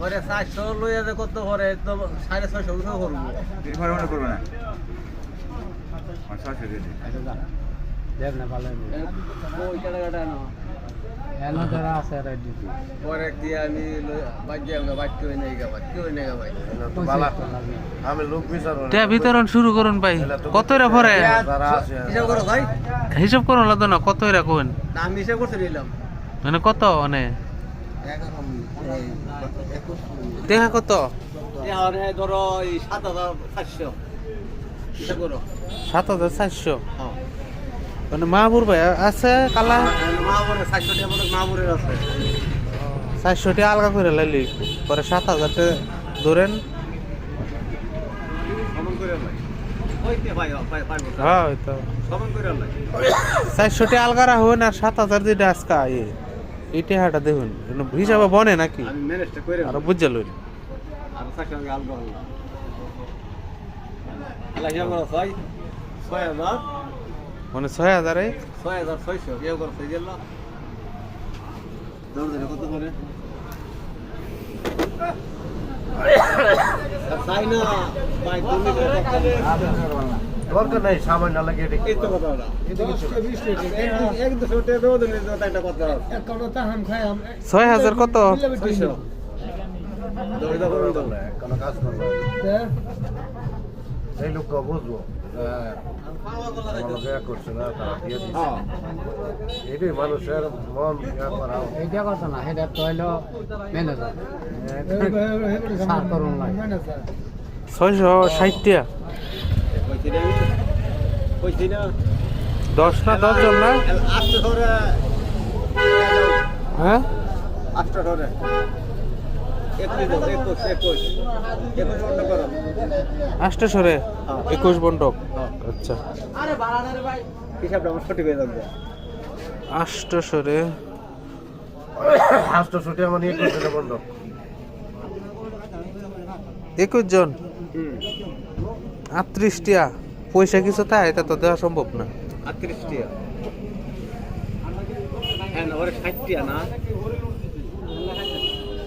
পরে 400 লইয়া যে কত পরে তো 650 করব এরপরে মনে করবে না আচ্ছা সেটা দেব না ভালো ওই টাকাটা না এনো যারা আছে রেডি পরে কি আমি বাজ্যে আমরা বাচ্চা হই নাই গা বাচ্চা হই নাই গা ভাই তো বালা আমি লোক বিচার তে বিতরণ শুরু করুন ভাই কত এরা পরে যারা আছে হিসাব করো ভাই হিসাব করুন লাগতো না কত এরা কোন না আমি হিসাব করতে নিলাম মানে কত মানে দেখা কত এখন ধরো এই 7,400 হিসাব করো 7,400 হ্যাঁ মানে মাহবুর ভাই আছে কালা মাহবুরে 400 টাকা মতো মাহবুরের আছে 400 টাকা আলগা করে লাইলি পরে 7,000 টাকা ধরেন সমান করে ভাই ওইতে ভাই পারবো হ্যাঁ ওই তো সমান করে ভাই 400 টাকা আলগা রাখুন আর 7,000 দিয়ে আজকা এইটা হাটা দেখুন হিসাবে বনে নাকি আমি ম্যানেজটা করে আর বুঝে লইন আর সাথে আমি আলগা হল আল্লাহ হিসাব করো ভাই 6,000 মানে 6,000 এ 6,600 কেউ করতে গেল দৌড় ধরে কত করে তাই না ভাই তুমি দরকার নাই সামান্য লাগে এটা এই তো কথা না এক দুশো টাকা দেবো দিলে একটা কথা 6,000 কত 600 দৌড় দাও করুন দাও কোনো কাজ করবে এই লোকটা বুঝবো আমাকে করছে না তারা দিয়ে দিচ্ছে হ্যাঁ এটাই মানুষের মন ইয়া করা এইটা কথা না এটা তো হলো ম্যানেজার সার করুন লাগে 660 টাকা কইছি না 10 না 10 জন না আটটা ধরে হ্যাঁ আটটা ধরে 21 বন্ধ করো 800 রে 21 বন্টক আচ্ছা আরে বাড়ানা রে ভাই হিসাবটা আমার সঠিক হয়ে যাবে 800 রে হাসটা ছুটে মানে এক করতে বন্ধ 21 জন 38 টাকা পয়সা কিছু তাই এটা তো দেওয়া সম্ভব না 38 টাকা হ্যাঁ ওরে 60 টাকা না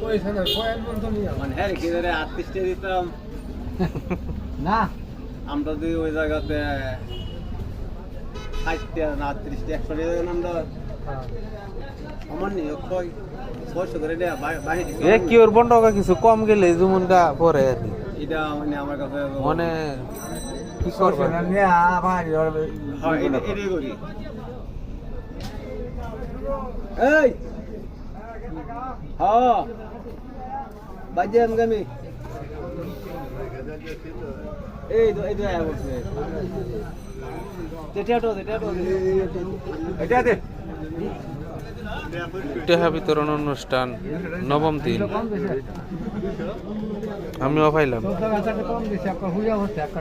পয়সা না কয়েন মন তো নিয়া মানে হ্যাঁ কি রে 38 টাকা দিতাম না আমরা যদি ওই জায়গাতে 60 টাকা না 38 টাকা 100 টাকা আমরা আমার নিয়ে কই 600 করে দেয়া বাইরে এ কি ওর বন্টক কিছু কম গেলে যেমন গা পরে আর কি এটা মানে আমার কাছে মানে কি করবে হয় এটাই করি এই হ্যাঁ বাজে আমি এই তো আয়া বলছে এটা দে টেহা বিতরণ অনুষ্ঠান নবম দিন আমিও পাইলাম কম দিছে আপনার হুইয়া হচ্ছে একটা